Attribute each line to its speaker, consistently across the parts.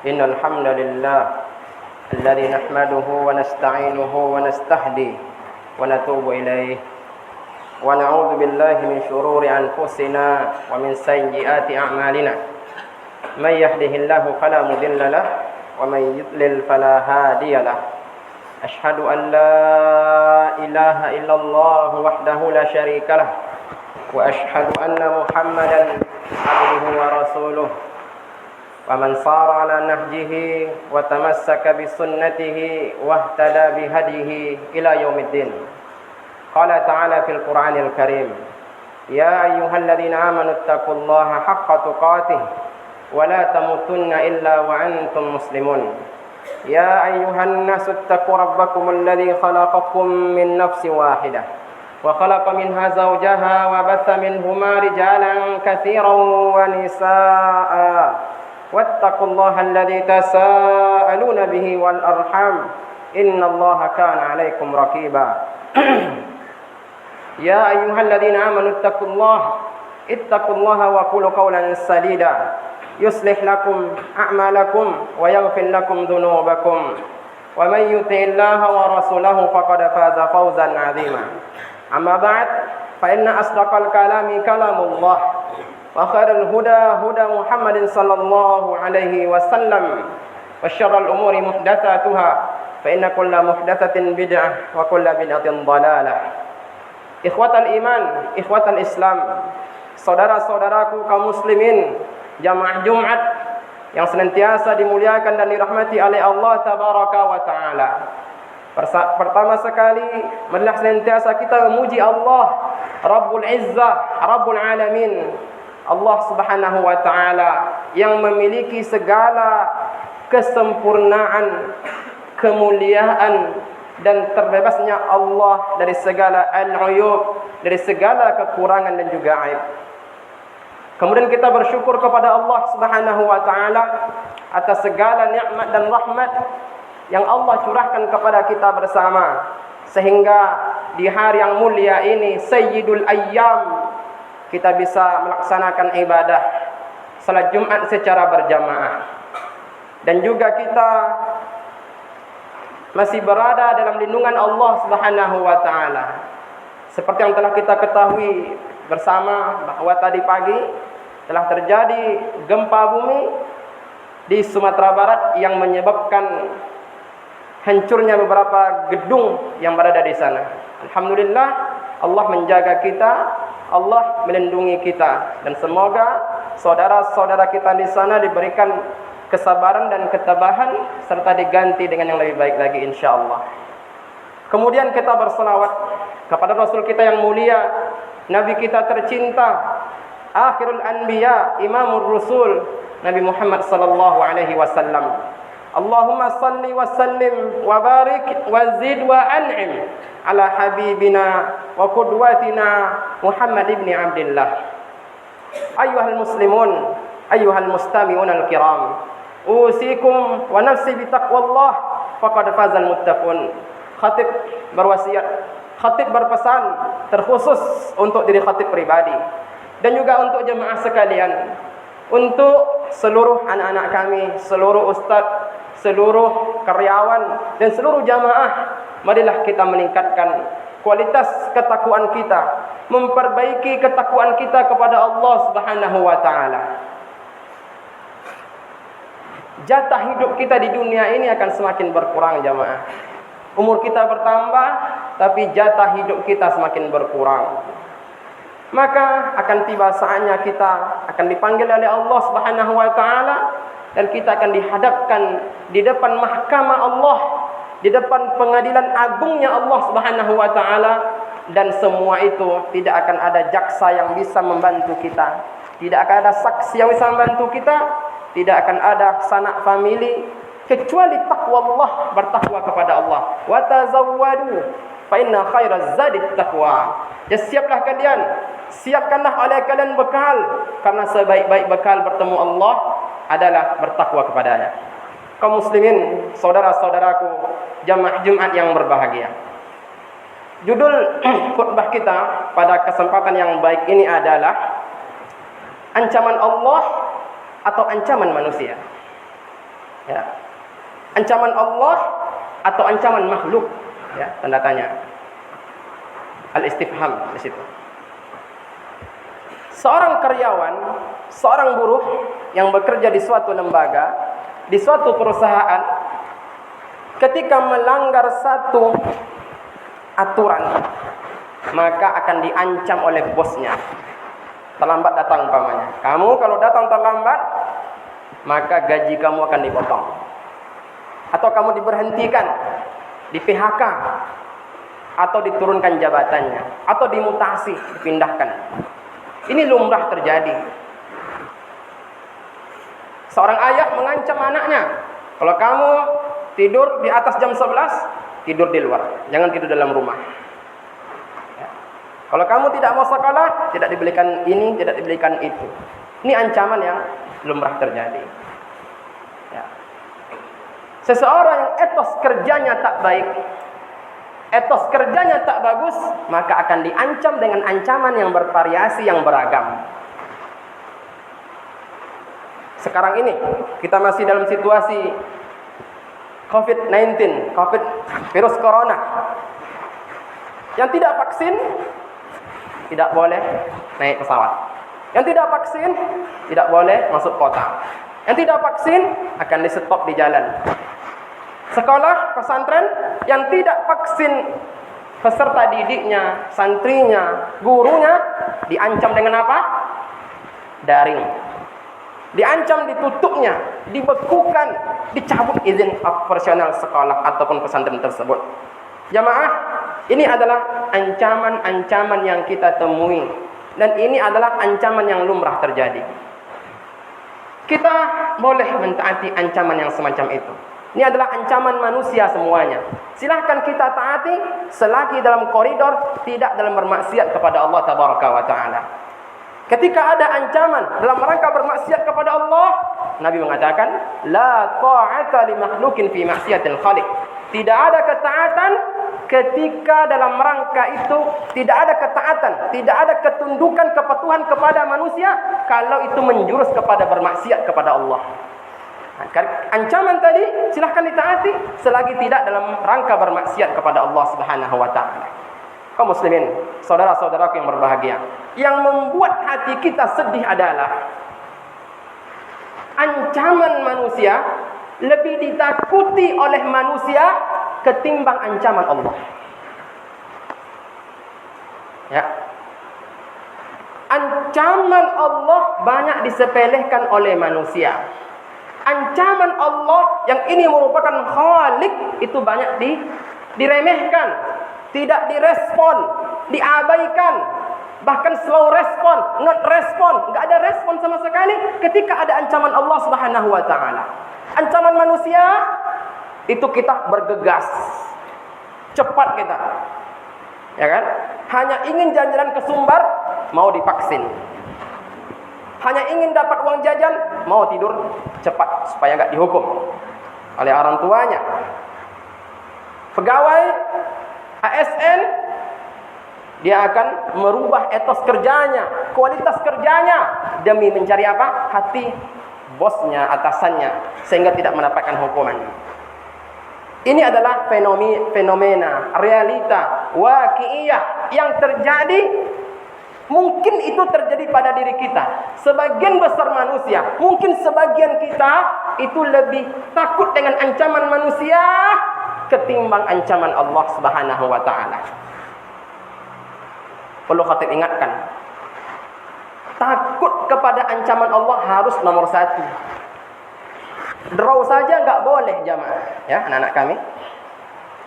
Speaker 1: إن الحمد لله الذي نحمده ونستعينه ونستهديه ونتوب إليه ونعوذ بالله من شرور أنفسنا ومن سيئات أعمالنا من يهده الله فلا مضل له ومن يضلل فلا هادي له أشهد أن لا إله إلا الله وحده لا شريك له وأشهد أن محمدا عبده ورسوله ومن صار على نهجه وتمسك بسنته واهتدى بهديه إلى يوم الدين. قال تعالى في القرآن الكريم: يا أيها الذين آمنوا اتقوا الله حق تقاته ولا تموتن إلا وأنتم مسلمون. يا أيها الناس اتقوا ربكم الذي خلقكم من نفس واحدة وخلق منها زوجها وبث منهما رجالا كثيرا ونساء واتقوا الله الذي تساءلون به والأرحام إن الله كان عليكم رقيبا. يا أيها الذين آمنوا اتقوا الله وقولوا قولا سديدا يصلح لكم أعمالكم ويغفر لكم ذنوبكم ومن يطع الله ورسوله فقد فاز فوزا عظيما. أما بعد فإن أصدق الكلام كلام الله وخير الهدى هدى محمد صلى الله عليه وسلم وشر الأمور محدثاتها فإن كل محدثة بدعة وكل بدعة ضلالة. Ikhwatal iman, ikhwatal Islam, saudara-saudaraku kaum muslimin, jamaah Jumat yang senantiasa dimuliakan dan dirahmati oleh Allah tabaraka wa taala. Pertama sekali, marilah senantiasa kita memuji Allah Rabbul Izzah, Rabbul Alamin, Allah Subhanahu wa taala yang memiliki segala kesempurnaan, kemuliaan dan terbebasnya Allah dari segala al-uyub, dari segala kekurangan dan juga aib. Kemudian kita bersyukur kepada Allah Subhanahu wa taala atas segala nikmat dan rahmat yang Allah curahkan kepada kita bersama, sehingga di hari yang mulia ini, Sayyidul Ayyam, kita bisa melaksanakan ibadah salat Jumat secara berjamaah. Dan juga kita masih berada dalam lindungan Allah Subhanahu wa taala. Seperti yang telah kita ketahui bersama bahwa tadi pagi telah terjadi gempa bumi di Sumatera Barat yang menyebabkan hancurnya beberapa gedung yang berada di sana. Alhamdulillah, Allah menjaga kita, Allah melindungi kita, dan semoga saudara-saudara kita di sana diberikan kesabaran dan ketabahan serta diganti dengan yang lebih baik lagi insyaallah. Kemudian kita berselawat kepada Rasul kita yang mulia, Nabi kita tercinta, akhirul anbiya, imamur rusul, Nabi Muhammad sallallahu alaihi wasallam. Allahumma salli wa sallim wa barik wa zid wa an'im ala habibina wa qudwatina Muhammad ibn Abdullah. Ayyuhal muslimun, ayyuhal mustami'un al-kiram, usikum wa nafsi bitaqwallah faqad fazal muttaqun. Khatib berwasiat, khatib berpesan terkhusus untuk diri khatib pribadi dan juga untuk jemaah sekalian, untuk seluruh anak-anak kami, seluruh ustaz, seluruh karyawan dan seluruh jamaah. Marilah kita meningkatkan kualitas ketakwaan kita, memperbaiki ketakwaan kita kepada Allah Subhanahu wa taala. Jatah hidup kita di dunia ini akan semakin berkurang jamaah. Umur kita bertambah, tapi jatah hidup kita semakin berkurang. Maka akan tiba saatnya kita akan dipanggil oleh Allah Subhanahu wa taala dan kita akan dihadapkan di depan mahkamah Allah, di depan pengadilan agungnya Allah Subhanahu wa taala, dan semua itu tidak akan ada jaksa yang bisa membantu kita, tidak akan ada saksi yang bisa membantu kita, tidak akan ada sanak famili, kecuali takwa Allah, bertakwa kepada Allah. Wa tazawwadu fa inna khairaz zadi taqwa. Ya, siaplah kalian, siapkanlah oleh kalian bekal, karena sebaik-baik bekal bertemu Allah adalah bertakwa kepadanya. Kaum muslimin, saudara-saudaraku, jamaah Jumat yang berbahagia. Judul khutbah kita pada kesempatan yang baik ini adalah ancaman Allah atau ancaman manusia. Ya. Ancaman Allah atau ancaman makhluk? Ya, tanda tanya. Al-istifham di situ. Seorang karyawan, seorang buruh yang bekerja di suatu lembaga, di suatu perusahaan, ketika melanggar satu aturan, maka akan diancam oleh bosnya. Terlambat datang umpamanya. Kamu kalau datang terlambat, maka gaji kamu akan dipotong. Atau kamu diberhentikan, di PHK, atau diturunkan jabatannya, atau dimutasi, dipindahkan. Ini lumrah terjadi. Seorang ayah mengancam anaknya, kalau kamu tidur di atas jam 11, tidur di luar, jangan tidur dalam rumah. Ya. Kalau kamu tidak mau sekolah, tidak dibelikan ini, tidak dibelikan itu. Ini ancaman yang lumrah terjadi. Ya. Seseorang yang etos kerjanya tak baik, etos kerjanya tak bagus, maka akan diancam dengan ancaman yang bervariasi, yang beragam. Sekarang ini kita masih dalam situasi COVID-19, virus corona. Yang tidak vaksin tidak boleh naik pesawat. Yang tidak vaksin tidak boleh masuk kota. Yang tidak vaksin akan di-stop di jalan. Sekolah pesantren yang tidak vaksin peserta didiknya, santrinya, gurunya diancam dengan apa? Daring. Diancam ditutupnya, dibekukan, dicabut izin operasional sekolah ataupun pesantren tersebut. Jamaah, ini adalah ancaman-ancaman yang kita temui, dan ini adalah ancaman yang lumrah terjadi. Kita boleh mentaati ancaman yang semacam itu. Ini adalah ancaman manusia semuanya. Silahkan kita taati selagi dalam koridor tidak dalam bermaksiat kepada Allah Tabaraka wa Ta'ala. Ketika ada ancaman dalam rangka bermaksiat kepada Allah, Nabi mengatakan, la ta'ata li makhlukin fi maksiatil khaliq. Tidak ada ketaatan ketika dalam rangka itu, tidak ada ketaatan, tidak ada ketundukan, kepatuhan kepada manusia kalau itu menjurus kepada bermaksiat kepada Allah. Ancaman tadi silahkan ditaati selagi tidak dalam rangka bermaksiat kepada Allah Subhanahu wa Ta'ala. Kaum muslimin, saudara-saudaraku yang berbahagia, yang membuat hati kita sedih adalah ancaman manusia lebih ditakuti oleh manusia ketimbang ancaman Allah. Ya. Ancaman Allah banyak disepelekan oleh manusia. Ancaman Allah yang ini merupakan khalik itu banyak diremehkan, tidak direspon, diabaikan, bahkan slow respon, not respon, enggak ada respon sama sekali ketika ada ancaman Allah Subhanahu wa Ta'ala. Ancaman manusia itu kita bergegas, cepat kita, ya kan? Hanya ingin jalan-jalan ke Sumbar, mau divaksin. Hanya ingin dapat uang jajan, mau tidur cepat supaya enggak dihukum oleh orang tuanya. Pegawai ASN, dia akan merubah etos kerjanya, kualitas kerjanya demi mencari apa? Hati bosnya, atasannya, sehingga tidak mendapatkan hukuman. Ini adalah fenomena, realita, waqi'iyah yang terjadi. Mungkin itu terjadi pada diri kita. Sebagian besar manusia, mungkin sebagian kita itu lebih takut dengan ancaman manusia ketimbang ancaman Allah Subhanahu wa Ta'ala. Perlu khatib ingatkan, takut kepada ancaman Allah harus nomor 1. Draw saja enggak boleh jamaah, ya anak-anak kami.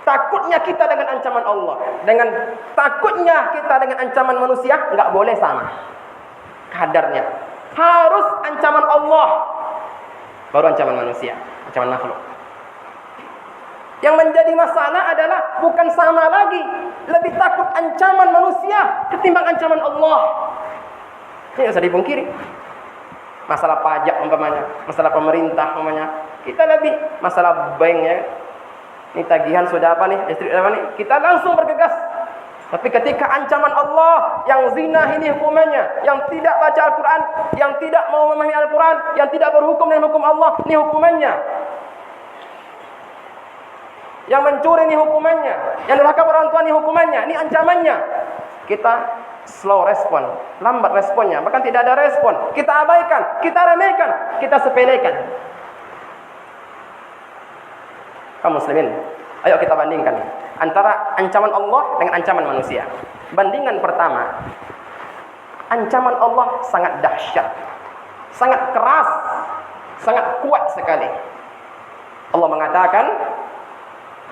Speaker 1: Takutnya kita dengan ancaman Allah, dengan takutnya kita dengan ancaman manusia enggak boleh sama kadarnya. Harus ancaman Allah, baru ancaman manusia, ancaman makhluk. Yang menjadi masalah adalah bukan sama lagi, lebih takut ancaman manusia ketimbang ancaman Allah. Ini tidak usah dipungkiri. Masalah pajak umpamanya, masalah pemerintah umpamanya, kita lebih masalah bank ya. Ini tagihan sudah apa nih, listrik apa nih, kita langsung bergegas. Tapi ketika ancaman Allah, yang zina ini hukumannya, yang tidak baca Al-Quran, yang tidak mau memahami Al-Quran, yang tidak berhukum dengan hukum Allah, ini hukumannya. Yang mencuri ini hukumannya. Yang durhaka orang tua ini hukumannya. Ini ancamannya. Kita slow respon, lambat responnya, bahkan tidak ada respon. Kita abaikan, kita remehkan, kita sepelekan. Kaum muslimin, ayo kita bandingkan antara ancaman Allah dengan ancaman manusia. Bandingan pertama, ancaman Allah sangat dahsyat, sangat keras, sangat kuat sekali. Allah mengatakan,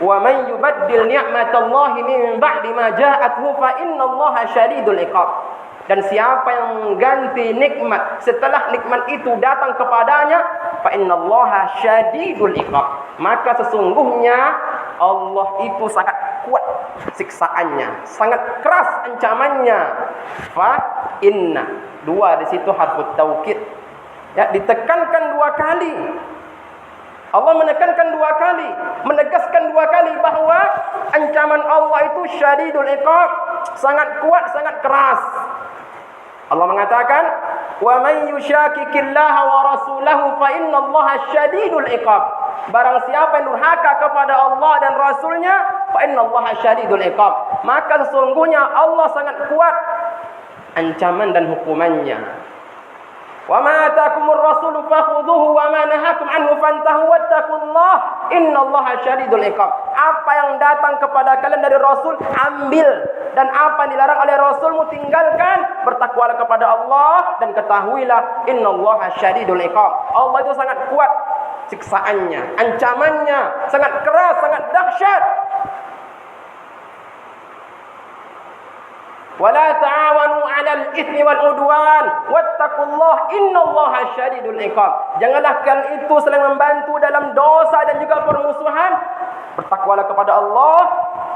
Speaker 1: "Wa man yubaddil ni'matallahi min ba'di ma ja'athu fa innallaha syadidul iqab." Dan siapa yang mengganti nikmat setelah nikmat itu datang kepadanya, fa innallaha syadidul iqab. Maka sesungguhnya Allah itu sangat kuat siksaannya, sangat keras ancamannya. Fa inna, dua di situ harfut taukid. Ya, ditekankan dua kali. Allah menekankan dua kali, menegaskan dua kali bahwa ancaman Allah itu syadidul iqab, sangat kuat, sangat keras. Allah mengatakan, "Wa may yushakikillaha wa rasulahu fa innallaha syadidul iqab." Barang siapa yang durhaka kepada Allah dan Rasulnya, fa innallaha syadidul iqab. Maka sesungguhnya Allah sangat kuat ancaman dan hukumannya. Wa ma ataakumur rasulu fakhudhuhu wa ma nahakum anhu fantahu wattaqullaha innallaha syadidul iqab. Apa yang datang kepada kalian dari Rasul, ambil, dan apa yang dilarang oleh Rasulmu tinggalkan. Bertakwalah kepada Allah dan ketahuilah innallaha syadidul iqab. Allah itu sangat kuat siksaannya, ancamannya sangat keras, sangat dahsyat. Wala ta'awanu 'alal itsmi wal 'udwan wattaqullaha innallaha syadidul iqab. Janganlah kalian itu saling membantu dalam dosa dan juga permusuhan. Bertakwalah kepada Allah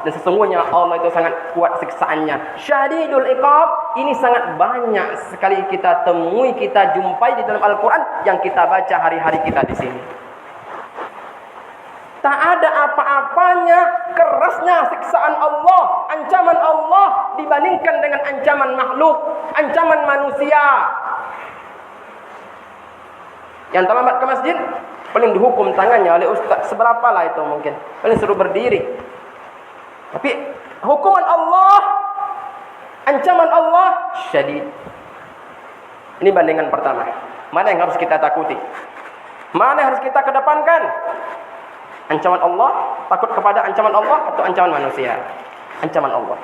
Speaker 1: dan sesungguhnya Allah itu sangat kuat siksaannya. Syadidul iqab ini sangat banyak sekali kita temui, kita jumpai di dalam Al-Qur'an yang kita baca hari-hari kita di sini. Tak ada apa-apanya kerasnya siksaan Allah, ancaman Allah dibandingkan dengan ancaman makhluk, ancaman manusia. Yang terlambat ke masjid, paling dihukum tangannya oleh ustaz. Seberapa lah itu mungkin? Paling suruh berdiri. Tapi hukuman Allah, ancaman Allah syadid. Ini bandingan pertama. Mana yang harus kita takuti? Mana yang harus kita kedepankan? Ancaman Allah, takut kepada ancaman Allah atau ancaman manusia? Ancaman Allah.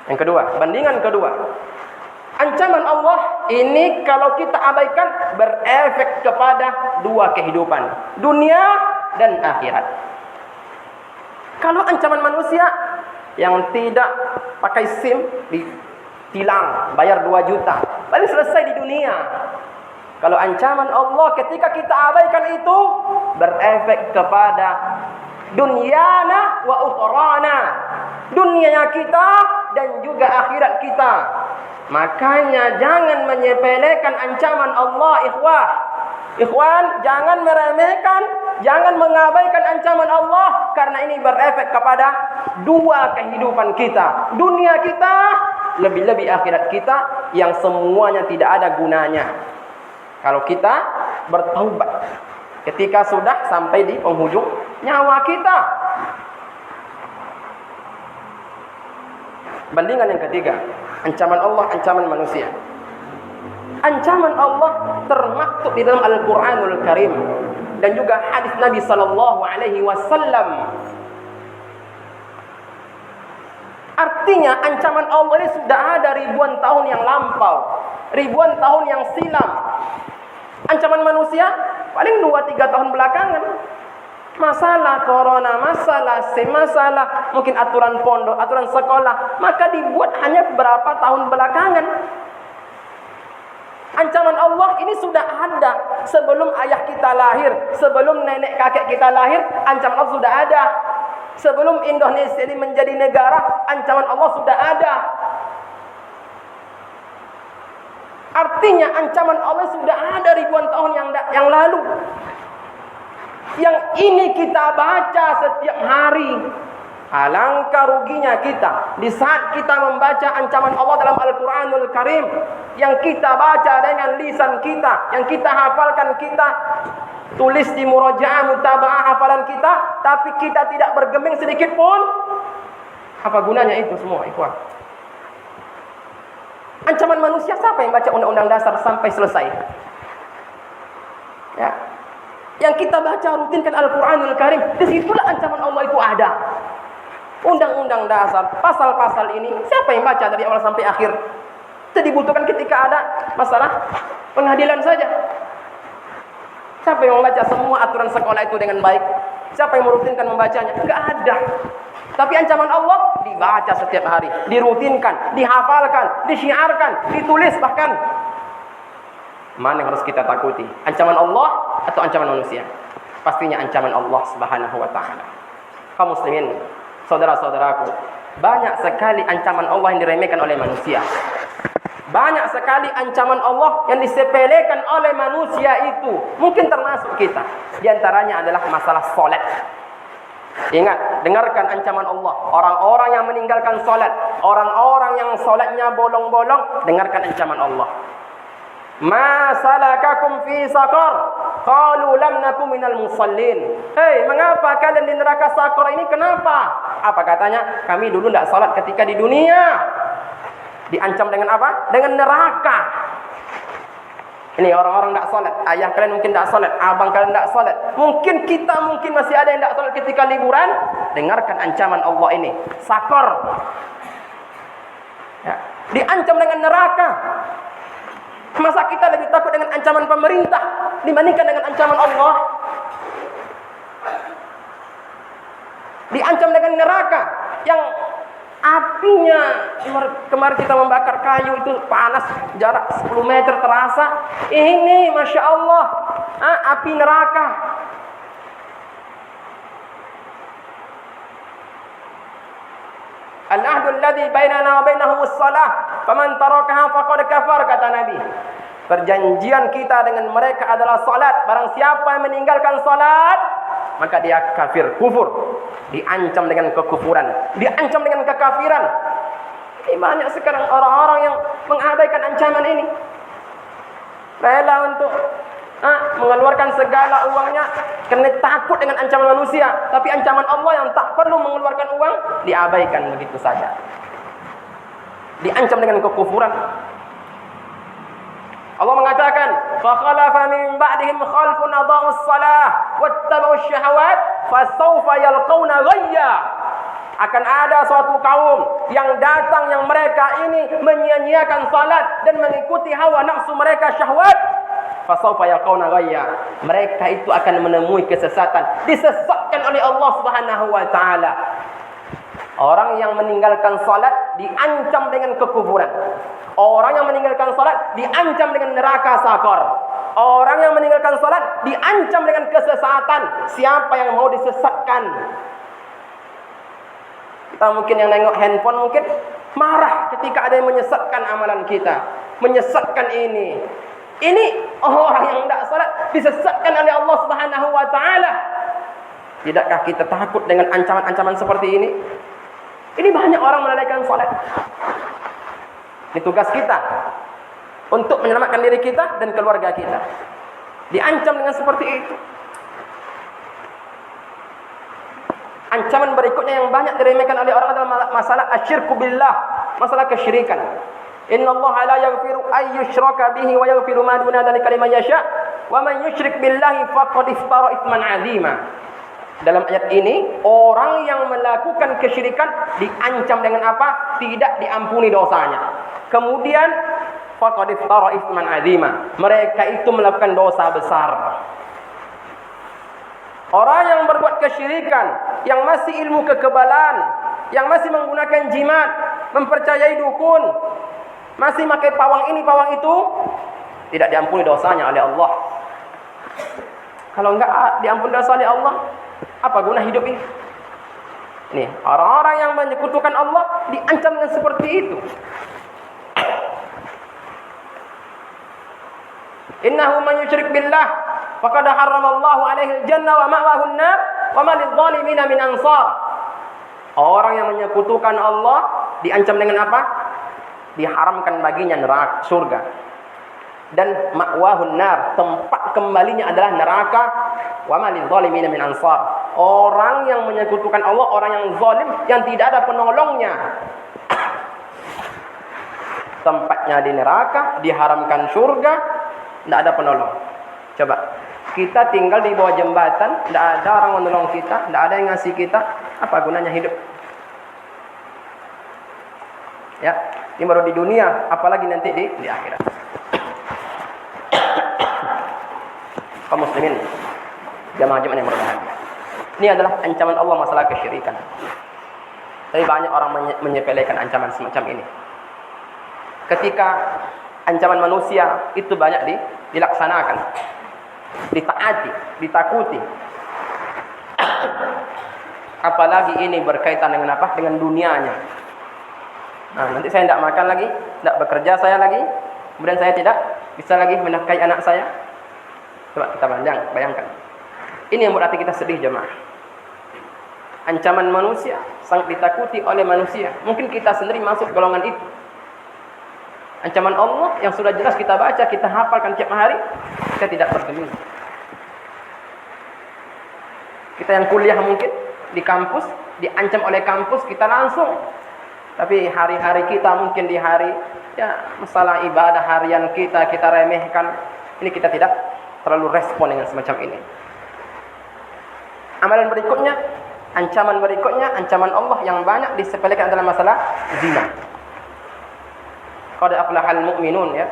Speaker 1: Yang kedua, bandingan kedua. Ancaman Allah ini kalau kita abaikan berefek kepada dua kehidupan, dunia dan akhirat. Kalau ancaman manusia yang tidak pakai SIM ditilang, bayar 2 juta, paling selesai di dunia. Kalau ancaman Allah ketika kita abaikan itu berefek kepada dunyana wa ukhrana, dunia kita dan juga akhirat kita. Makanya jangan menyepelekan ancaman Allah, ikhwah. Ikhwan, jangan meremehkan, jangan mengabaikan ancaman Allah karena ini berefek kepada dua kehidupan kita, dunia kita, lebih-lebih akhirat kita yang semuanya tidak ada gunanya. Kalau kita bertaubat ketika sudah sampai di penghujung nyawa kita. Bandingan yang ketiga, ancaman Allah, ancaman manusia. Ancaman Allah termaktub di dalam Al-Qur'anul Karim dan juga hadis Nabi sallallahu alaihi wasallam. Artinya ancaman Allah ini sudah ada ribuan tahun yang lampau, ribuan tahun yang silam. Ancaman manusia paling 2-3 tahun belakangan. Masalah corona, masalah SIM, masalah mungkin aturan pondok, aturan sekolah, maka dibuat hanya beberapa tahun belakangan. Ancaman Allah ini sudah ada sebelum ayah kita lahir, sebelum nenek kakek kita lahir, ancaman Allah sudah ada. Sebelum Indonesia ini menjadi negara, ancaman Allah sudah ada. Artinya ancaman Allah sudah ada ribuan tahun yang lalu. Yang ini kita baca setiap hari. Alangkah ruginya kita di saat kita membaca ancaman Allah dalam Al-Quranul Karim, yang kita baca dengan lisan kita, yang kita hafalkan, kita tulis di murajaah mutaba'ah hafalan kita, tapi kita tidak bergeming sedikit pun. Apa gunanya itu semua, ikhwan? Ancaman manusia, siapa yang baca undang-undang dasar sampai selesai? Ya. Yang kita baca rutinkan Al-Quranul Karim, disitulah ancaman Allah itu ada. Undang-undang dasar, pasal-pasal ini, siapa yang baca dari awal sampai akhir? Itu dibutuhkan ketika ada masalah pengadilan saja. Siapa yang membaca semua aturan sekolah itu dengan baik? Siapa yang merutinkan membacanya? Enggak ada. Tapi ancaman Allah dibaca setiap hari, dirutinkan, dihafalkan, disyiarkan, ditulis bahkan. Mana yang harus kita takuti? Ancaman Allah atau ancaman manusia? Pastinya ancaman Allah Subhanahu wa taala. Kaum muslimin, saudara-saudaraku, banyak sekali ancaman Allah yang diremehkan oleh manusia. Banyak sekali ancaman Allah yang disepelekan oleh manusia itu. Mungkin termasuk kita. Di antaranya adalah masalah salat. Ingat, dengarkan ancaman Allah. Orang-orang yang meninggalkan salat, orang-orang yang salatnya bolong-bolong, dengarkan ancaman Allah. Ma salakakum fi saqar? Qalu lam nakum minal musallin. Hei, mengapa kalian di neraka Saqar ini? Kenapa? Apa katanya? Kami dulu tidak salat ketika di dunia. Diancam dengan apa? Dengan neraka. Ini orang-orang tidak salat. Ayah kalian mungkin tidak salat, abang kalian tidak salat. Mungkin kita masih ada yang tidak salat ketika liburan. Dengarkan ancaman Allah ini. Saqar. Ya. Diancam dengan neraka. Masa kita lebih takut dengan ancaman pemerintah dibandingkan dengan ancaman Allah? Diancam dengan neraka yang apinya, kemarin kita membakar kayu itu panas, jarak 10 meter terasa. Ini Masya Allah, api neraka. Al-ahdul ladzi bainana wa bainahum as-salah, faman tarakaha faqad kafar, kata Nabi. Perjanjian kita dengan mereka adalah salat. Barang siapa yang meninggalkan salat, maka dia kafir, kufur. Diancam dengan kekufuran, diancam dengan kekafiran. Ini banyak sekarang orang-orang yang mengabaikan ancaman ini. Rela untuk mengeluarkan segala uangnya karena takut dengan ancaman manusia, tapi ancaman Allah yang tak perlu mengeluarkan uang diabaikan begitu saja. Diancam dengan kekufuran. Allah mengatakan, "Fa khalafa min ba'dihim khalfun adha'us shalah wattaba'us syahawat fasawfa yalqauna ghayya." Akan ada suatu kaum yang datang yang mereka ini menyia-nyiakan salat dan mengikuti hawa nafsu mereka, syahwat. Fasawfa yalqauna ghayya. Mereka itu akan menemui kesesatan, disesatkan oleh Allah Subhanahu wa taala. Orang yang meninggalkan salat diancam dengan kekufuran. Orang yang meninggalkan salat diancam dengan neraka Saqar. Orang yang meninggalkan salat diancam dengan kesesatan. Siapa yang mau disesatkan? Kita mungkin yang nengok handphone mungkin marah ketika ada yang menyesatkan amalan kita, menyesatkan ini. Ini orang yang tidak salat disesatkan oleh Allah Subhanahu wa taala. Tidakkah kita takut dengan ancaman-ancaman seperti ini? Ini banyak orang melalaikan salat. Ini tugas kita untuk menyelamatkan diri kita dan keluarga kita. Diancam dengan seperti itu. Ancaman berikutnya yang banyak diremehkan oleh orang adalah masalah asyirku billah, masalah kesyirikan. Innallaha la yaghfiru ay yushraka bihi wa yaghfiru ma duna dzalika liman yasha wa man yusyrik billahi faqad iftara itsman 'azima. Dalam ayat ini, orang yang melakukan kesyirikan diancam dengan apa? Tidak diampuni dosanya. Kemudian faqad iftara itsman 'azima. Mereka itu melakukan dosa besar. Orang yang berbuat kesyirikan, yang masih ilmu kekebalan, yang masih menggunakan jimat, mempercayai dukun, masih pakai pawang ini, pawang itu, tidak diampuni dosanya oleh Allah. Kalau enggak diampuni dosa oleh Allah, apa guna hidup ini? Nih, orang-orang yang menyekutukan Allah diancam dengan seperti itu. Innahu man yusyrik billah faqad harramallahu alaihi al-jannah wa ma'wahu an-nar wa ma lidh-dhalimina min ansar. Orang yang menyekutukan Allah diancam dengan apa? Diharamkan baginya neraka, surga. Dan ma'wahun nar, tempat kembalinya adalah neraka. Wa ma lidh-dhalimin min ansar. Orang yang menyekutukan Allah, orang yang zalim, yang tidak ada penolongnya, tempatnya di neraka, diharamkan surga, tidak ada penolong. Coba, kita tinggal di bawah jembatan, tidak ada orang menolong kita, tidak ada yang ngasih kita, apa gunanya hidup? Ya, ini baru di dunia, apalagi nanti di akhirat. Kaum muslimin, jamaah-jamaah yang berbahagia. Ini adalah ancaman Allah masalah kesyirikan. Tapi banyak orang menyepelekan ancaman semacam ini. Ketika ancaman manusia itu banyak dilaksanakan, ditaati, ditakuti. Apalagi ini berkaitan dengan apa? Dengan dunianya. Nah, nanti saya tidak makan lagi, tidak bekerja saya lagi, kemudian saya tidak bisa lagi menafkahi anak saya. Coba kita bayangkan. Ini yang berarti kita sedih, jemaah. Ancaman manusia sangat ditakuti oleh manusia. Mungkin kita sendiri masuk golongan itu. Ancaman Allah yang sudah jelas kita baca, kita hafalkan tiap hari, kita tidak peduli. Kita yang kuliah mungkin di kampus, diancam oleh kampus, kita langsung. Tapi hari-hari kita mungkin di hari, ya masalah ibadah harian kita remehkan. Ini kita tidak terlalu respon dengan semacam ini. Amalan berikutnya, ancaman berikutnya, ancaman Allah yang banyak disepelekan adalah masalah zina. Qad aflahal mu'minun, ya.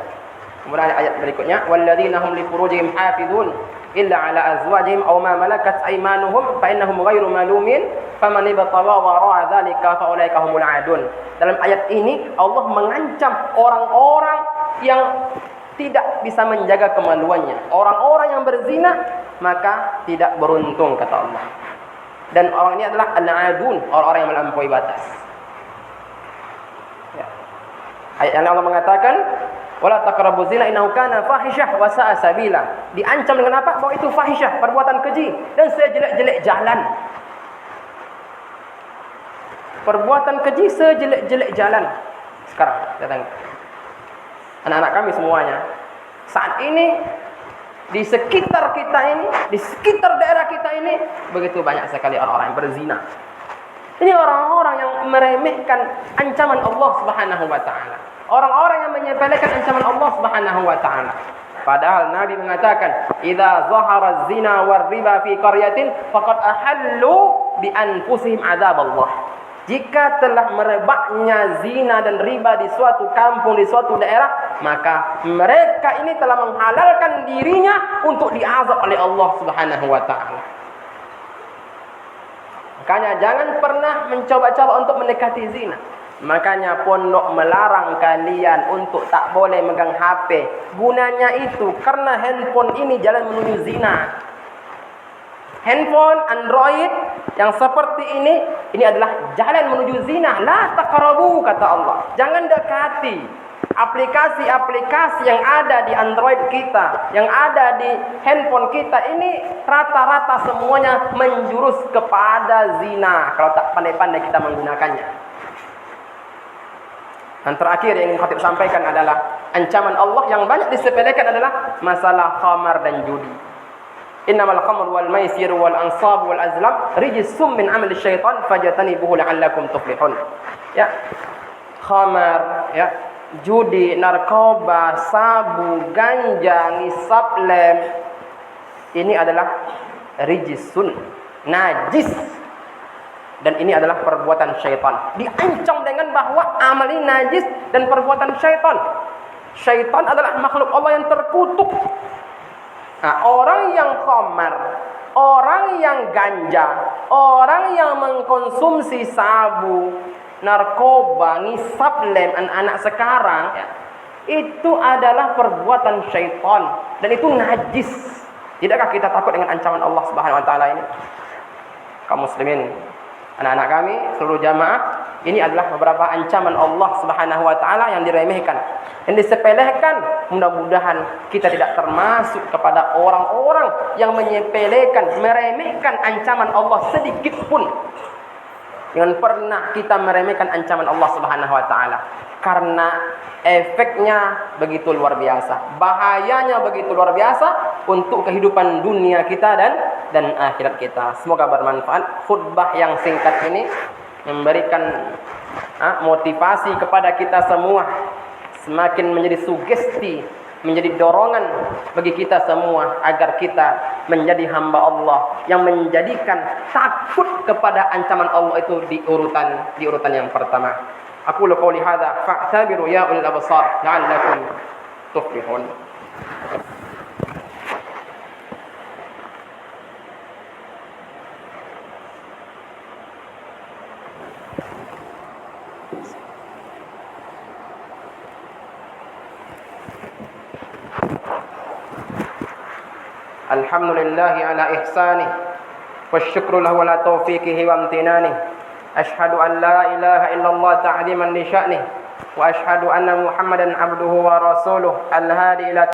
Speaker 1: Kemudian ayat berikutnya, walladzina hum li furujihim hafizun illa ala azwajihim aw ma malakat aymanuhum fa innahum ghairu malumin faman ibtagha wara'a dzalika fa ulaika humul adun. Dalam ayat ini Allah mengancam orang-orang yang tidak bisa menjaga kemaluannya. Orang-orang yang berzina maka tidak beruntung, kata Allah. Dan orang ini adalah al-adun, orang-orang yang melampaui batas. Ya. Ayat yang Allah mengatakan, wala taqrabu zina innahu kana fahisyah wa sa'a sabila. Diancam dengan apa? Bahwa itu fahisyah, perbuatan keji dan sejelek-jelek jalan. Perbuatan keji sejelek-jelek jalan. Sekarang datang anak-anak kami semuanya, saat ini di sekitar kita ini, di sekitar daerah kita ini, begitu banyak sekali orang-orang yang berzina. Ini orang-orang yang meremehkan ancaman Allah Subhanahu wa taala. Orang-orang yang menyepelekan ancaman Allah Subhanahu wa taala. Padahal Nabi mengatakan, "Idza zahara az-zina war riba fi qaryatin faqad ahallu bi anfusihim adzaballah." Jika telah merebaknya zina dan riba di suatu kampung, di suatu daerah, maka mereka ini telah menghalalkan dirinya untuk diazab oleh Allah Subhanahu wa taala. Makanya jangan pernah mencoba-coba untuk mendekati zina. Makanya pondok melarang kalian untuk tak boleh megang HP. Gunanya itu karena handphone ini jalan menuju zina. Handphone Android yang seperti ini adalah jalan menuju zina. La taqrabu, kata Allah. Jangan dekati. Aplikasi-aplikasi yang ada di Android kita, yang ada di handphone kita ini rata-rata semuanya menjurus kepada zina kalau tak pandai-pandai kita menggunakannya. Dan terakhir yang ingin khatib sampaikan adalah ancaman Allah yang banyak disepelekan adalah masalah khamar dan judi. Innamal khamru wal maisiru wal ansab wal azlam rijsum min amali syaitan fajtanibuhu la'allakum tuflihun. Ya. Khamar, ya, judi, narkoba, sabu, ganja, ngisap lem, ini adalah rijsun, najis. Dan ini adalah perbuatan syaitan. Diancam dengan bahwa amal ini najis dan perbuatan syaitan. Syaitan adalah makhluk Allah yang terkutuk. Nah, orang yang khamar, orang yang ganja, orang yang mengkonsumsi sabu, narkoba, ngisap lem, anak-anak sekarang, ya, itu adalah perbuatan syaitan dan itu najis. Tidakkah kita takut dengan ancaman Allah Subhanahu wa taala ini? Kaum muslimin, anak-anak kami, seluruh jamaah, ini adalah beberapa ancaman Allah Subhanahu wa taala yang diremehkan, yang disepelekan. Mudah-mudahan kita tidak termasuk kepada orang-orang yang menyepelekan, meremehkan ancaman Allah sedikit pun. Jangan pernah kita meremehkan ancaman Allah Subhanahu wa taala. Karena efeknya begitu luar biasa. Bahayanya begitu luar biasa untuk kehidupan dunia kita dan akhirat kita. Semoga bermanfaat. Khutbah yang singkat ini memberikan motivasi kepada kita semua, semakin menjadi sugesti, menjadi dorongan bagi kita semua agar kita menjadi hamba Allah yang menjadikan takut kepada ancaman Allah itu di urutan yang pertama. Aku qouli hadza fa'tabiru ya ulil absar la'allakum tuflihun. Alhamdulillahi ala ihsanih wasyukru lahu ala taufiqihi wa amtinani. Ashhadu an la ilaha illallah ta'ziman li sya'nih wa ashhadu anna Muhammadan abduhu wa rasuluh al-hadi ila